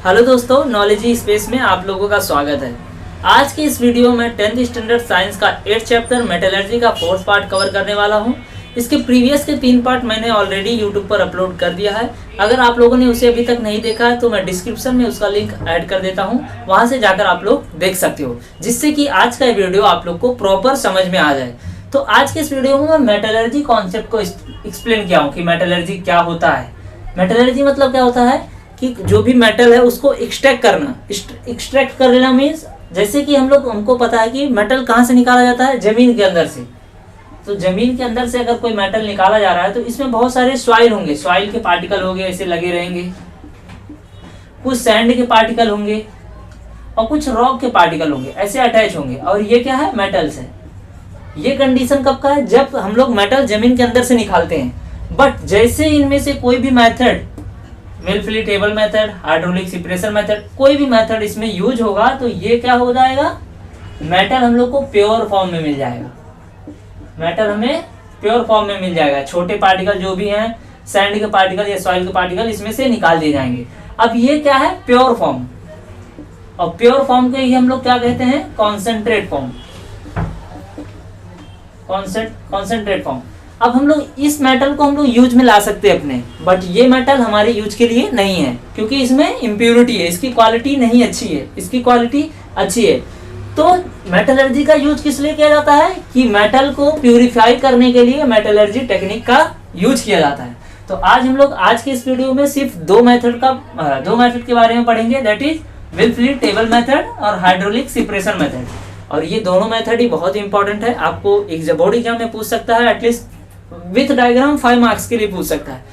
Hello दोस्तों, knowledge space में आप लोगों का स्वागत है। आज की इस वीडियो में 10th स्टैंडर्ड साइंस का 8th चैप्टर मेटलर्जी का 4th पार्ट कवर करने वाला हूं। इसके प्रीवियस के 3 पार्ट मैंने ऑलरेडी यूट्यूब पर अपलोड कर दिया है। अगर आप लोगों ने उसे अभी तक नहीं देखा है तो मैं डिस्क्रिप्शन में उसका लिंक ऐड कर देता हूं, वहां से जाकर आप लोग देख सकते हो, जिससे कि आज का वीडियो आप लोग को प्रॉपर समझ में आ जाए। तो आज के इस वीडियो में मैं मेटलर्जी कॉन्सेप्ट को एक्सप्लेन किया हूँ कि मेटलर्जी क्या होता है। मेटलर्जी मतलब क्या होता है कि जो भी मेटल है उसको एक्सट्रैक्ट करना। एक्सट्रैक्ट कर लेना मीन्स जैसे कि हमको पता है कि मेटल कहाँ से निकाला जाता है, जमीन के अंदर से। तो जमीन के अंदर से अगर कोई मेटल निकाला जा रहा है तो इसमें बहुत सारे सॉइल होंगे, सॉइल के पार्टिकल होंगे, ऐसे लगे रहेंगे। कुछ सैंड के पार्टिकल होंगे और कुछ रॉक के पार्टिकल होंगे, ऐसे अटैच होंगे। और ये क्या है, मेटल्स है। ये कंडीशन कब का है, जब हम लोग मेटल जमीन के अंदर से निकालते हैं। बट जैसे इनमें से कोई भी method, Wilfley table method, hydraulic separation method, कोई भी मेथड इसमें यूज होगा तो ये क्या हो जाएगा, मेटल हम लोग को प्योर फॉर्म में मिल जाएगा। मेटल हमें प्योर फॉर्म में मिल जाएगा। छोटे पार्टिकल जो भी हैं, सैंड के पार्टिकल या सॉइल के पार्टिकल, इसमें से निकाल दिए जाएंगे। अब ये क्या है, प्योर फॉर्म। और प्योर फॉर्म को ही हम लोग क्या कहते हैं, कॉन्सेंट्रेट फॉर्म। Concentrate form. अब हम लोग इस मेटल को हम लोग यूज में ला सकते हैं अपने, बट ये मेटल हमारे यूज के लिए नहीं है क्योंकि इसमें इम्प्योरिटी है, इसकी क्वालिटी नहीं अच्छी है, इसकी क्वालिटी अच्छी है। तो मेटलर्जी का यूज किस लिए किया जाता है कि मेटल को प्यूरिफाई करने के लिए मेटलर्जी टेक्निक का यूज किया जाता है। तो आज हम लोग आज के इस वीडियो में सिर्फ दो मेथड के बारे में पढ़ेंगे, दैट इज वेलफिली टेबल मेथड और हाइड्रोलिक सेपरेशन मेथड। और ये दोनों मेथड ही बहुत इंपॉर्टेंट है, आपको बोर्ड एग्जाम में पूछ सकता है, एटलीस्ट विथ डायग्राम 5 मार्क्स के लिए पूछ सकता है।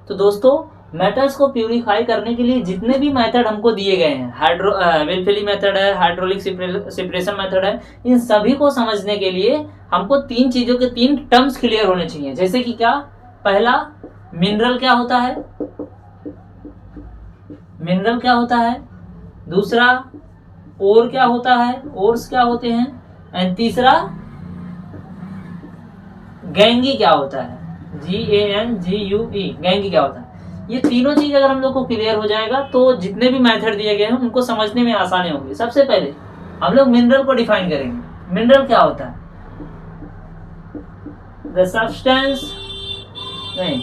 तो दोस्तों, मेटल्स को प्यूरिफाई करने के लिए जितने भी मेथड हमको दिए गए हैं, वेलफिली मेथड है, हाइड्रोलिक सेपरेशन मेथड है, इन सभी को समझने के लिए हमको 3 चीजों के 3 टर्म्स क्लियर होने चाहिए। जैसे कि क्या, पहला मिनरल क्या होता है, मिनरल क्या होता है। दूसरा ओर क्या होता है, ओर्स क्या होते हैं। एंड तीसरा गैंगी क्या होता है, GANGUE, गैंगी क्या होता है। ये तीनों चीज अगर हम लोग को क्लियर हो जाएगा तो जितने भी मेथड दिए गए हैं उनको समझने में आसानी होगी। सबसे पहले हम लोग मिनरल को डिफाइन करेंगे। मिनरल क्या होता है, द सब्सटेंस नहीं,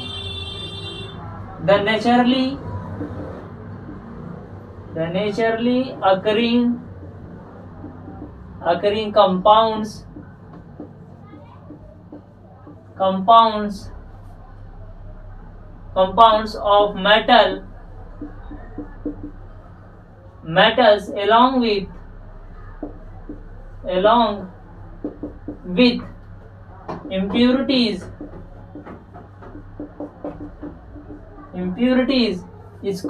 the naturally occurring compounds of metals along with impurities is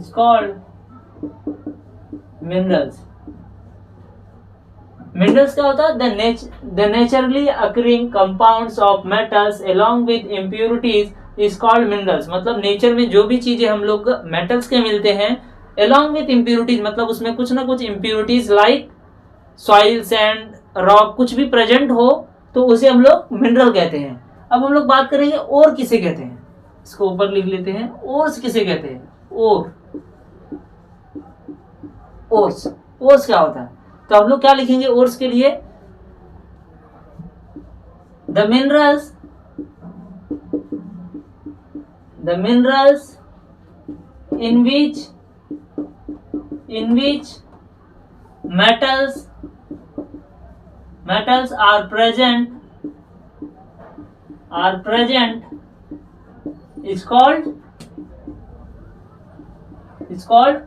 called minerals। Minerals क्या होता है, the naturally occurring compounds of metals along with impurities is called minerals. मतलब नेचर में जो भी चीजें हम लोग मेटल्स के मिलते हैं अलोंग विद इम्प्योरिटीज, मतलब उसमें कुछ ना कुछ impurities like soil, sand, rock, कुछ भी प्रेजेंट हो तो उसे हम लोग मिनरल कहते हैं। अब हम लोग बात करेंगे और किसे कहते हैं, इसको ऊपर लिख लेते हैं, ओर्स किसे कहते हैं। ओर्स क्या होता है, तो हम लोग क्या लिखेंगे ओर्स के लिए, the minerals in which metals are present is called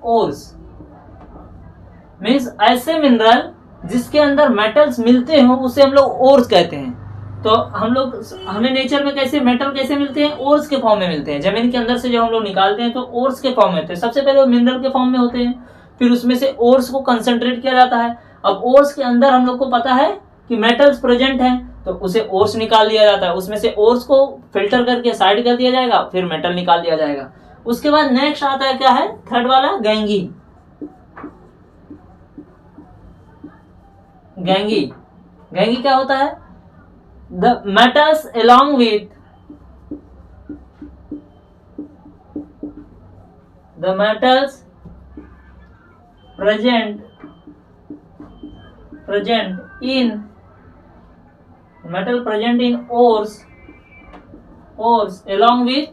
ores। Means ऐसे मिनरल जिसके अंदर मेटल्स मिलते हो उसे हम लोग ओर्स कहते हैं। तो हमें नेचर में कैसे मेटल कैसे मिलते हैं, ओर्स के फॉर्म में मिलते हैं। जमीन के अंदर से जब हम लोग निकालते हैं तो ओर्स के फॉर्म में होते हैं। सबसे पहले वो मिनरल के फॉर्म में होते हैं, फिर उसमें से ओर्स को कंसंट्रेट किया जाता है। अब ओर्स के अंदर हम लोग को पता है कि मेटल्स प्रेजेंट हैं तो उसे ओर्स निकाल लिया जाता है। उसमें से ओर्स को फिल्टर करके साइड कर दिया जाएगा, फिर मेटल निकाल दिया जाएगा। उसके बाद नेक्स्ट आता है क्या है, थर्ड वाला गैंगी। गैंगी गैंगी क्या होता है? The metals along with the metals present in ores along with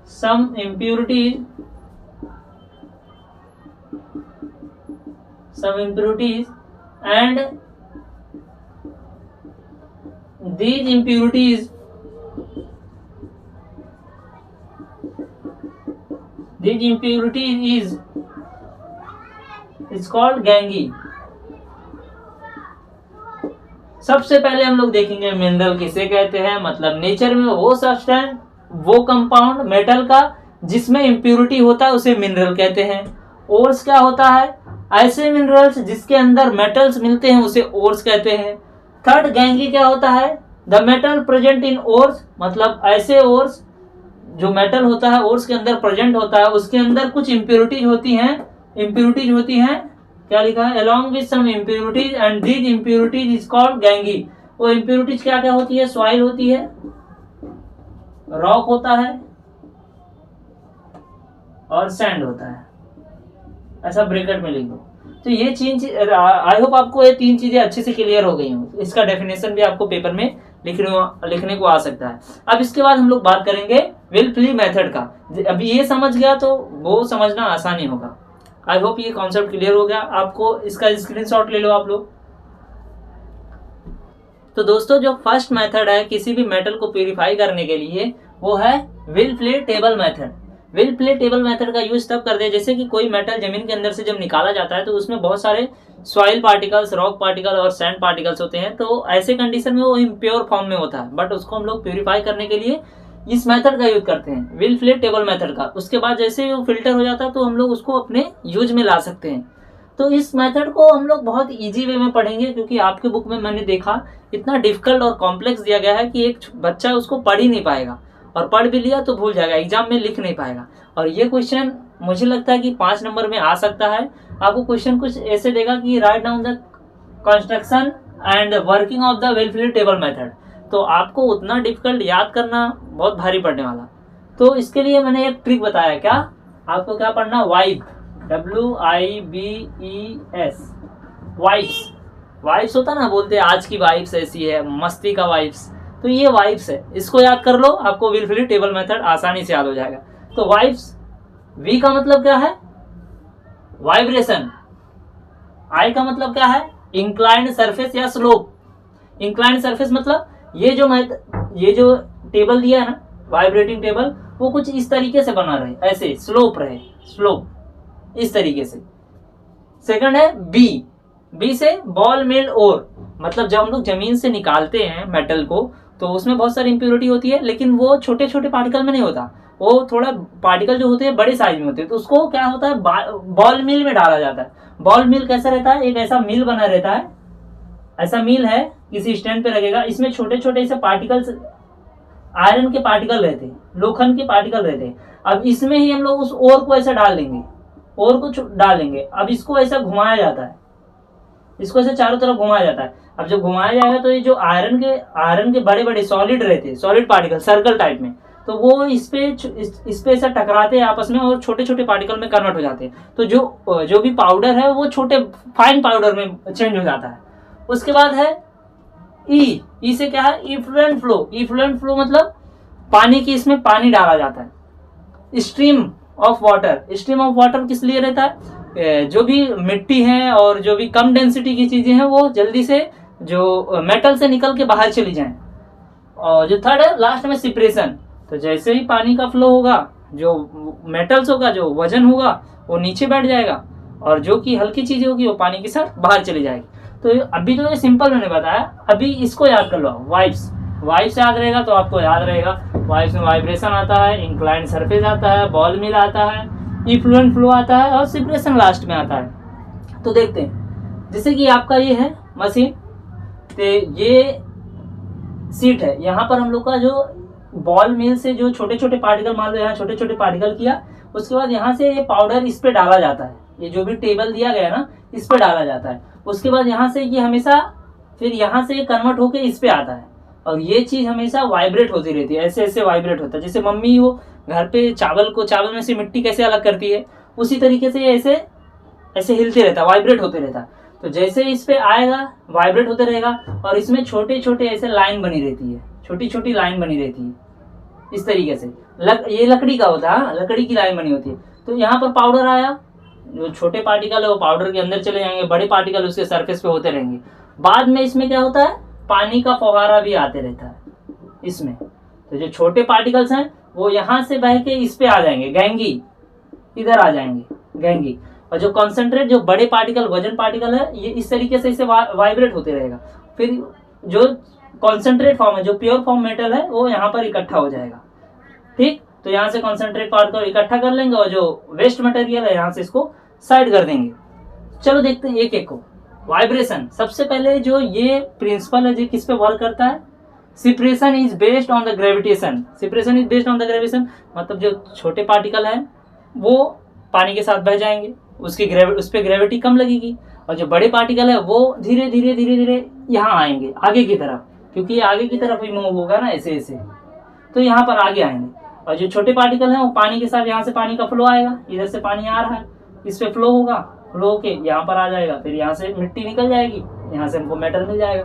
some impurities and these impurities is called gangue। सबसे पहले हम लोग देखेंगे मिनरल किसे कहते हैं, मतलब नेचर में वो सब्सटेंस, वो कंपाउंड मेटल का जिसमें इम्प्योरिटी होता है उसे मिनरल कहते हैं। ओर्स क्या होता है, ऐसे मिनरल्स जिसके अंदर मेटल्स मिलते हैं उसे ओर्स कहते हैं। थर्ड गैंगी क्या होता है, the metal present in ores, मतलब ऐसे ओर्स जो मेटल होता है ओर्स के अंदर प्रेजेंट होता है, उसके अंदर कुछ इम्प्योरिटीज होती हैं, क्या लिखा है, along with some impurities and these impurities is called गैंगी। वो इम्प्योरिटीज क्या क्या होती है, सॉइल होती है, रॉक होता है और सैंड होता है, ऐसा ब्रैकेट में लिख दो। तो ये चीज आई होप आपको ये तीन चीजें अच्छे से क्लियर हो गई हो। इसका डेफिनेशन भी आपको पेपर में लिखने को आ सकता है। अब इसके बाद हम लोग बात करेंगे विल्फुली मेथड का। अभी ये समझ गया तो वो समझना आसानी होगा। आई होप ये कॉन्सेप्ट क्लियर हो गया आपको। इसका स्क्रीनशॉट ले लो आप लोग। तो दोस्तों जो फर्स्ट मेथड है किसी भी मेटल को प्यूरिफाई करने के लिए वो है विल्फुली टेबल मेथड। विल्फुली टेबल मेथड का यूज तब करते हैं जैसे कि कोई मेटल जमीन के अंदर से जब निकाला जाता है तो उसमें बहुत सारे सॉइल पार्टिकल्स, रॉक पार्टिकल और सैंड पार्टिकल्स होते हैं। तो ऐसे कंडीशन में वो इम्प्योर फॉर्म में होता है, बट उसको हम लोग प्यूरिफाई करने के लिए इस मेथड का यूज करते हैं, विल्फुली टेबल मेथड का। उसके बाद जैसे वो फिल्टर हो जाता है तो हम लोग उसको अपने यूज में ला सकते हैं। तो इस मेथड को हम लोग बहुत इजी वे में पढ़ेंगे, क्योंकि आपके बुक में मैंने देखा इतना डिफिकल्ट और कॉम्प्लेक्स दिया गया है कि एक बच्चा उसको पढ़ ही नहीं पाएगा, और पढ़ भी लिया तो भूल जाएगा, एग्जाम में लिख नहीं पाएगा। और ये क्वेश्चन मुझे लगता है कि 5 नंबर में आ सकता है। आपको क्वेश्चन कुछ ऐसे देगा कि write down the construction and working of the Wilfley table method. तो आपको उतना डिफिकल्ट याद करना बहुत भारी पड़ने वाला। तो इसके लिए मैंने एक ट्रिक बताया। क्या आपको क्या पढ़ना, वाइब, WIBES, वाइब्स होता ना, बोलते हैं आज की वाइब्स ऐसी है, मस्ती का वाइब्स। तो ये वाइब्स है, इसको याद कर लो, आपको विल्फुली टेबल मेथड आसानी से याद हो जाएगा। तो वाइब्स, V का मतलब क्या है, वाइब्रेशन। I का मतलब क्या है, इंक्लाइंड सरफेस या स्लोप। इंक्लाइंड सरफेस मतलब ये जो टेबल दिया है ना, वाइब्रेटिंग टेबल, वो कुछ इस तरीके से बना रहे, ऐसे स्लोप रहे, स्लोप इस तरीके से। सेकंड है बी से बॉल मिल ओर, मतलब जब हम लोग जमीन से निकालते हैं मेटल को तो उसमें बहुत सारी इंप्योरिटी होती है, लेकिन वो छोटे छोटे पार्टिकल में नहीं होता, वो थोड़ा पार्टिकल जो होते हैं बड़े साइज में होते हैं। तो उसको क्या होता है, बॉल मिल में डाला जाता है। बॉल मिल कैसा रहता है, एक ऐसा मिल बना रहता है, ऐसा मिल है, किसी स्टैंड पे लगेगा, इसमें छोटे छोटे से पार्टिकल्स, आयरन के पार्टिकल रहते हैं, लोखंड के पार्टिकल रहते हैं। अब इसमें ही हम लोग उस ओर को ऐसा डाल देंगे, ओर को डालेंगे। अब इसको ऐसा घुमाया जाता है, इसको ऐसे चारों तरफ घुमाया जाता है। अब जब घुमाया जाएगा तो ये जो आयरन के बड़े बड़े सॉलिड रहते हैं, सॉलिड पार्टिकल सर्कल टाइप में, तो वो इस पे ऐसा टकराते हैं आपस में और छोटे छोटे पार्टिकल में कन्वर्ट हो जाते हैं। तो जो भी पाउडर है वो छोटे फाइन पाउडर में चेंज हो जाता है। उसके बाद है ई से क्या है, इफ्लुएंट फ्लो। इफ्लुएंट फ्लो मतलब पानी की, इसमें पानी डाला जाता है। Stream of water, stream of water किस लिए रहता है, जो भी मिट्टी है और जो भी कम डेंसिटी की चीजें हैं वो जल्दी से जो मेटल से निकल के बाहर चली जाएं। और जो थर्ड है लास्ट में सिपरेशन, तो जैसे ही पानी का फ्लो होगा, जो मेटल्स होगा, जो वजन होगा वो नीचे बैठ जाएगा, और जो कि हल्की चीजें होगी वो पानी के साथ बाहर चली जाएगी। तो अभी तो ये सिंपल मैंने बताया, अभी इसको याद कर लो। वाइब्स याद रहेगा तो आपको याद रहेगा, वाइब्स में वाइब्रेशन आता है, इंक्लाइंड सरफेस आता है, बॉल मिल आता है, इफ्लुएंट फ्लो आता है और सिपरेशन लास्ट में आता है। तो देखते हैं, जैसे कि आपका ये है मशीन, तो ये सीट है, यहाँ पर हम लोग का जो बॉल मिल से जो छोटे छोटे पार्टिकल, मान लो यहाँ छोटे छोटे पार्टिकल किया, उसके बाद यहाँ से ये पाउडर इस पे डाला जाता है, ये जो भी टेबल दिया गया ना इस पे डाला जाता है। उसके बाद यहाँ से ये हमेशा फिर यहाँ से कन्वर्ट होके इस पे आता है, और ये चीज हमेशा वाइब्रेट होती रहती है, ऐसे ऐसे वाइब्रेट होता है। जैसे मम्मी वो घर पे चावल में से मिट्टी कैसे अलग करती है, उसी तरीके से ये ऐसे ऐसे हिलते रहता है, वाइब्रेट होते रहता है। तो जैसे इस पे आएगा वाइब्रेट होते रहेगा, और इसमें छोटे छोटे ऐसे लाइन बनी रहती है, छोटी छोटी लाइन बनी रहती है इस तरीके से। ये लकड़ी का होता है, लकड़ी की लाइन बनी होती है। तो यहाँ पर पाउडर आया, जो छोटे पार्टिकल है वो पाउडर के अंदर चले जाएंगे, बड़े पार्टिकल उसके सरफेस पे होते रहेंगे। बाद में इसमें क्या होता है, पानी का फव्वारा भी आते रहता है इसमें। तो जो छोटे पार्टिकल्स हैं वो यहाँ से बह के इस पे आ जाएंगे, गैंगी इधर आ जाएंगे, गैंगी। और जो कॉन्सेंट्रेट, जो बड़े पार्टिकल, वजन पार्टिकल है, ये इस तरीके से इसे वाइब्रेट होते रहेगा। फिर जो कॉन्सेंट्रेट फॉर्म है, जो प्योर फॉर्म मेटल है, वो यहाँ पर इकट्ठा हो जाएगा। ठीक, तो यहाँ से कॉन्सेंट्रेट पार्टिकल इकट्ठा कर लेंगे, और जो वेस्ट मटेरियल है यहाँ से इसको साइड कर देंगे। चलो देखते हैं एक एक को। वाइब्रेशन, सबसे पहले जो ये प्रिंसिपल है, जो किस पे वर्क करता है, separation is based on the gravitation. Separation is based on the gravitation, मतलब जो छोटे पार्टिकल है वो पानी के साथ बह जाएंगे, उस पर ग्रेविटी कम लगेगी, और जो बड़े पार्टिकल है वो धीरे धीरे धीरे धीरे यहाँ आएंगे आगे की तरफ, क्योंकि ये आगे की तरफ ही मूव होगा ना, ऐसे ऐसे, तो यहाँ पर आगे आएंगे। और जो छोटे पार्टिकल हैं वो पानी के साथ, यहाँ से पानी का फ्लो आएगा, इधर से पानी आ रहा है, इस पे फ्लो होगा, फ्लो होके यहाँ पर आ जाएगा, फिर यहाँ से मिट्टी निकल जाएगी, यहाँ से हमको मेटल मिल जाएगा।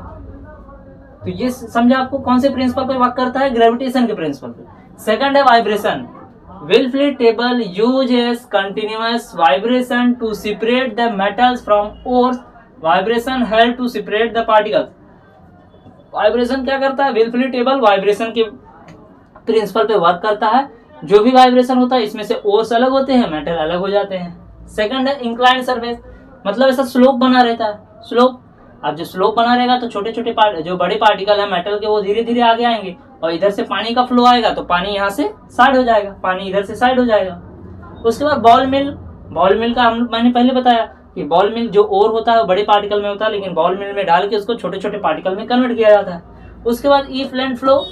तो ये समझा आपको कौन से प्रिंसिपल पे वर्क करता है, ग्रेविटेशन के प्रिंसिपल पे। सेकंड है vibration. Wilfley table uses continuous vibration to separate the metals from ores. Vibration help to separate the particles. Vibration क्या करता है, विल्फली टेबल वाइब्रेशन के प्रिंसिपल पे वर्क करता है। जो भी वाइब्रेशन होता है इसमें से ओर्स अलग होते हैं, मेटल अलग हो जाते हैं। सेकंड है इंक्लाइंड सरफेस, मतलब ऐसा स्लोप बना रहता है, स्लोप। अब जो स्लोप बना रहेगा तो छोटे छोटे जो बड़े पार्टिकल है मेटल के, वो धीरे धीरे आगे आएंगे, और इधर से पानी का फ्लो आएगा तो पानी यहाँ से साइड हो जाएगा, पानी इधर से साइड हो जाएगा। उसके बाद बॉल मिल। बॉल मिल का मैंने पहले बताया कि बॉल मिल जो ओर होता है वो बड़े पार्टिकल में होता है, लेकिन बॉल मिल में डाल के उसको छोटे छोटे पार्टिकल में कन्वर्ट किया जाता है। उसके बाद ई फ्लैंड फ्लो,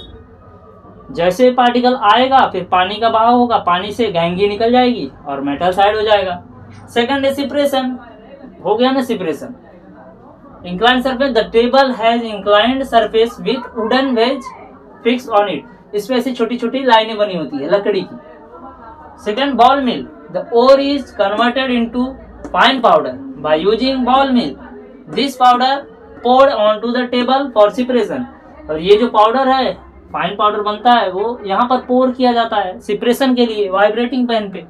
जैसे पार्टिकल आएगा फिर पानी का बहाव होगा, पानी से गैंगी निकल जाएगी और मेटल साइड हो जाएगा। सेकंड है सेपरेशन, हो गया ना separation. Inclined surface, the table has inclined surface with wooden wedge fix on it. इसमें ऐसी छोटी छोटी लाइनें बनी होती है लकड़ी की। Second ball mill, the ore is converted into fine powder by using ball mill. This powder poured onto the table for separation। और ये जो पाउडर है, फाइन पाउडर बनता है, वो यहाँ पर पोर किया जाता है सेपरेशन के लिए वाइब्रेटिंग पैन पे।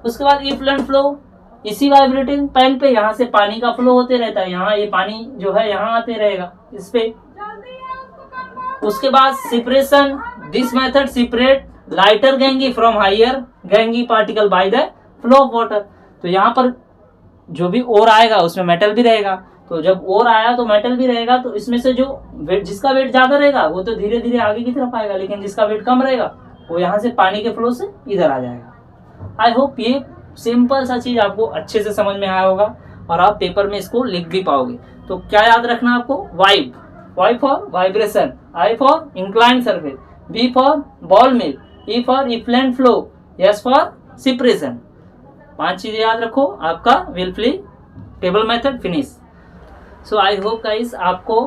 उसके बाद ई फ्लैंड फ्लो, इसी वाइब्रेटिंग पैन पे यहाँ से पानी का फ्लो होते रहता है, यहाँ ये पानी जो है यहाँ आते रहेगा इस पे। उसके बाद separation, this method separate lighter gangue from higher gangue particle by the flow of water. तो यहाँ पर जो भी ओर आएगा उसमें मेटल भी रहेगा, तो जब ओर आया तो मेटल भी रहेगा, तो इसमें से जो वेट, जिसका वेट ज्यादा रहेगा वो तो धीरे धीरे आगे की तरफ आएगा, लेकिन जिसका वेट कम रहेगा वो यहाँ से पानी के फ्लो से इधर आ जाएगा। आई होप ये सिंपल सा चीज आपको अच्छे से समझ में आया होगा और आप पेपर में इसको लिख भी पाओगे। तो क्या याद रखना आपको, vibe, V for vibration, I for inclined surface, B for ball mill, E for E flanged flow, S for separation. 5 चीजें याद रखो, आपका Wilfley table method finish. So I hope guys आपको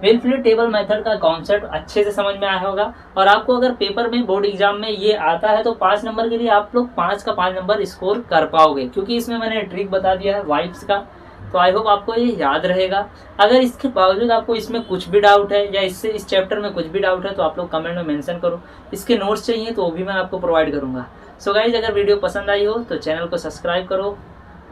विल्फली टेबल मेथड का concept अच्छे से समझ में आया होगा। और आपको अगर पेपर में बोर्ड एग्जाम में ये आता है तो 5 नंबर के लिए आप लोग 5 का 5 नंबर स्कोर कर पाओगे, क्योंकि इसमें मैंने ट्रिक बता दिया है वाइब्स का। तो आई होप आपको ये याद रहेगा। अगर इसके बावजूद आपको इसमें कुछ भी डाउट है या इससे इस चैप्टर में कुछ भी डाउट है तो आप लोग कमेंट में मेंशन करो। इसके नोट्स चाहिए तो वो भी मैं आपको प्रोवाइड करूंगा। सो गाइज अगर वीडियो पसंद आई हो तो चैनल को सब्सक्राइब करो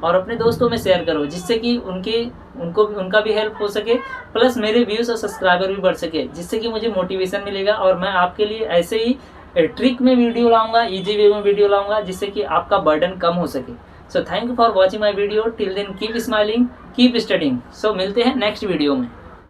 और अपने दोस्तों में शेयर करो, जिससे कि उनका भी हेल्प हो सके, प्लस मेरे व्यूज और सब्सक्राइबर भी बढ़ सके, जिससे कि मुझे मोटिवेशन मिलेगा और मैं आपके लिए ऐसे ही ट्रिक में वीडियो लाऊंगा, इजी वे में वीडियो लाऊंगा, जिससे कि आपका बर्डन कम हो सके। So thank you for watching my video. Till then keep smiling, keep studying. So मिलते हैं नेक्स्ट वीडियो में।